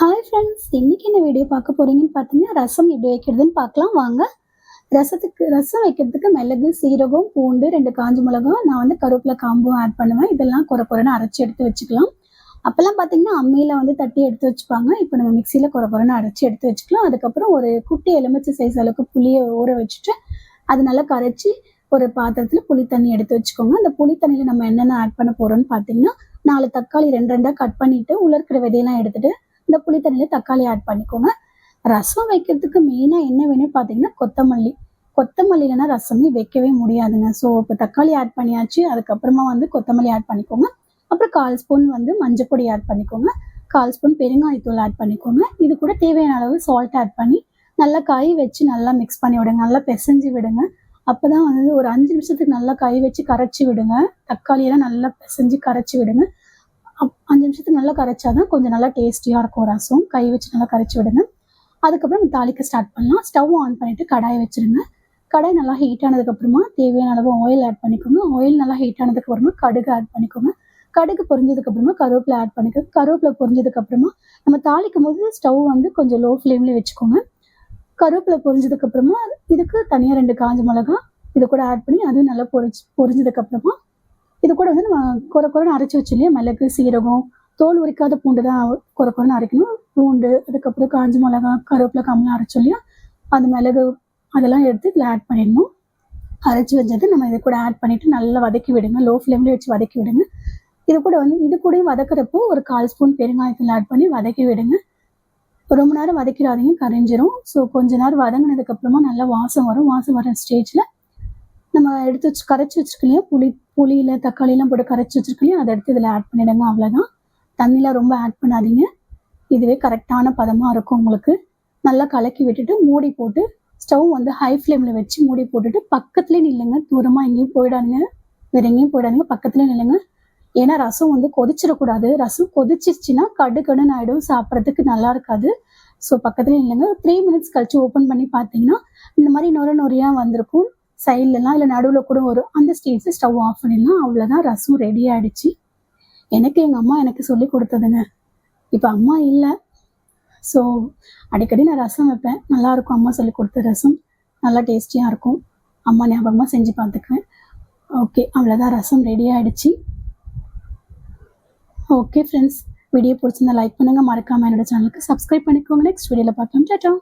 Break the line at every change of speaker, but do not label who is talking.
Hi friends, இன்னைக்கு என்ன video பார்க்க போறீங்கன்னு பார்த்தீங்கன்னா, ரசம் எப்படி வைக்கிறதுன்னு பார்க்கலாம் வாங்க. ரசம் வைக்கிறதுக்கு மிளகு, சீரகம், பூண்டு, 2 காஞ்ச மிளகா, நான் வந்து கருவேப்பிலை காம்பும் ஆட் பண்ணுவேன். இதெல்லாம் கொர கொரன்னு அரைச்சி எடுத்து வச்சுக்கலாம். அப்போல்லாம் பார்த்தீங்கன்னா, அம்மியில வந்து தட்டி எடுத்து வச்சுப்பாங்க. இப்போ நம்ம மிக்ஸியில கொர கொரன்னு அரைச்சி எடுத்து வச்சுக்கலாம். அதுக்கப்புறம் ஒரு குட்டி எலுமிச்சை சைஸ் அளவுக்கு புளியை ஊற வச்சுட்டு, அது நல்லா கரைச்சி ஒரு பாத்திரத்தில் புளி தண்ணி எடுத்து வச்சுக்கோங்க. அந்த புளி தண்ணியில் நம்ம என்னென்ன ஆட் பண்ண போகிறோம்னு பார்த்தீங்கன்னா, 4 தக்காளி 2 2 கட் பண்ணிவிட்டு உள்ள இருக்கிற விதையெல்லாம் எடுத்துட்டு இந்த புளி தண்ணியில தக்காளி ஆட் பண்ணிக்கோங்க. ரசம் வைக்கிறதுக்கு மெயினா என்ன வேணும்னு பார்த்தீங்கன்னா, கொத்தமல்லி. கொத்தமல்லி இல்லைன்னா ரசமே வைக்கவே முடியாதுங்க. ஸோ இப்போ தக்காளி ஆட் பண்ணியாச்சு. அதுக்கப்புறமா வந்து கொத்தமல்லி ஆட் பண்ணிக்கோங்க. அப்புறம் 1/4 ஸ்பூன் வந்து மஞ்சப்பொடி ஆட் பண்ணிக்கோங்க. 1/4 ஸ்பூன் பெருங்காயத்தூள் ஆட் பண்ணிக்கோங்க. இது கூட தேவையான அளவு சால்ட் ஆட் பண்ணி நல்லா கை வச்சு நல்லா மிக்ஸ் பண்ணி விடுங்க. நல்லா பிசைஞ்சு விடுங்க. அப்பதான் வந்து ஒரு 5 நிமிஷத்துக்கு நல்லா கை வச்சு கரைச்சி விடுங்க. தக்காளியெல்லாம் நல்லா பிசைஞ்சு கரைச்சி விடுங்க. 5 நிமிஷத்துக்கு நல்லா கரைச்சாதான் கொஞ்சம் நல்லா டேஸ்டியாக இருக்கும் ரசம். கை வச்சு நல்லா கரைச்சி விடுங்க. அதுக்கப்புறம் நம்ம தாளிக்க ஸ்டார்ட் பண்ணலாம். ஸ்டவ் ஆன் பண்ணிவிட்டு கடாயை வச்சுருங்க. கடாய் நல்லா ஹீட் ஆனதுக்கப்புறமா தேவையான அளவு ஆயில் ஆட் பண்ணிக்கோங்க. ஆயில் நல்லா ஹீட் ஆனதுக்கப்புறமா கடுகு ஆட் பண்ணிக்கோங்க. கடுகு பொரிஞ்சதுக்கப்புறமா கருவேப்பிலை ஆட் பண்ணிக்கோங்க. கருவேப்பிலை பொரிஞ்சதுக்கப்புறமா நம்ம தாளிக்கும் போது ஸ்டவ் வந்து கொஞ்சம் லோ ஃப்ளேமில் வச்சுக்கோங்க. கருவேப்பிலை பொரிஞ்சதுக்கப்புறமா இதுக்கு தனியாக 2 காஞ்ச மிளகா இது கூட ஆட் பண்ணி அதுவும் நல்லா பொரிஞ்சதுக்கப்புறமா இது கூட வந்து நம்ம கொர கொரன்னு அரைச்சி வச்சு இல்லையா, மிளகு, சீரகம், தோல் உரிக்காத பூண்டு தான் கொர கொரன்னு அரைக்கணும். பூண்டு, அதுக்கப்புறம் காஞ்ச மிளகா, கருவேப்பிலை காம்பெலாம் அரைச்சோம் இல்லையா, அந்த மிளகு அதெல்லாம் எடுத்து இதில் ஆட் பண்ணிடணும். அரைச்சி வச்சது நம்ம இது கூட ஆட் பண்ணிவிட்டு நல்லா வதக்கி விடுங்க. லோ ஃப்ளேம்லேயே வச்சு வதக்கி விடுங்க. இது கூட வந்து இது கூடயும் வதக்கிறப்போ ஒரு 1/4 ஸ்பூன் பெருங்காயத்தில் ஆட் பண்ணி வதக்கி விடுங்க. ரொம்ப நேரம் வதக்கிடாதீங்க, கரைஞ்சிரும். ஸோ கொஞ்ச நேரம் வதங்கினதுக்கப்புறமா நல்லா வாசம் வரும். வாசம் வர ஸ்டேஜில் நம்ம எடுத்து வச்சு கரைச்சி வச்சுருக்கலையா, புளியில் தக்காளிலாம் போட்டு கரைச்சி வச்சுருக்கலையா, அதை எடுத்து இதில் ஆட் பண்ணிவிடுங்க. அவ்வளோதான். தண்ணிலாம் ரொம்ப ஆட் பண்ணாதீங்க. இதுவே கரெக்டான பதமாக இருக்கும் உங்களுக்கு. நல்லா கலக்கி விட்டுட்டு மூடி போட்டு ஸ்டவ் வந்து ஹை ஃப்ளேமில் வச்சு மூடி போட்டுட்டு பக்கத்துலேயே நில்லுங்க. தூரமாக எங்கேயும் போயிடாதுங்க, வேறு எங்கேயும் போயிடாதுங்க, பக்கத்துலேயே நில்லுங்க. ஏன்னா ரசம் வந்து கொதிச்சிடக்கூடாது. ரசம் கொதிச்சிருச்சுன்னா கடுன்னு ஆகிடும், சாப்பிட்றதுக்கு நல்லா இருக்காது. ஸோ பக்கத்துலேயே நில்லுங்க. 3 மினிட்ஸ் கழிச்சு ஓப்பன் பண்ணி பார்த்தீங்கன்னா இந்த மாதிரி நொறையாக வந்திருக்கும். சைட்லலாம் இல்லை நடுவில் கூட வரும். அந்த ஸ்டேஜில் ஸ்டவ் ஆஃப் பண்ணிடலாம். அவ்வளோதான், ரசம் ரெடி ஆகிடுச்சு. எங்கள் அம்மா எனக்கு சொல்லி கொடுத்ததுங்க. இப்போ அம்மா இல்லை. ஸோ அடிக்கடி நான் ரசம் வைப்பேன். நல்லாயிருக்கும். அம்மா சொல்லி கொடுத்த ரசம் நல்லா டேஸ்டியாக இருக்கும். அம்மா ஞாபகமாக செஞ்சு பார்த்துக்குவேன். ஓகே, அவ்வளோதான், ரசம் ரெடி ஆகிடுச்சு. ஓகே ஃப்ரெண்ட்ஸ், வீடியோ பிடிச்சிருந்தா லைக் பண்ணுங்கள். மறக்காமல் என்னோட சேனலுக்கு சப்ஸ்கிரைப் பண்ணிக்கோங்க. நெக்ஸ்ட் வீடியோவில் பார்க்கலாம். டாடா.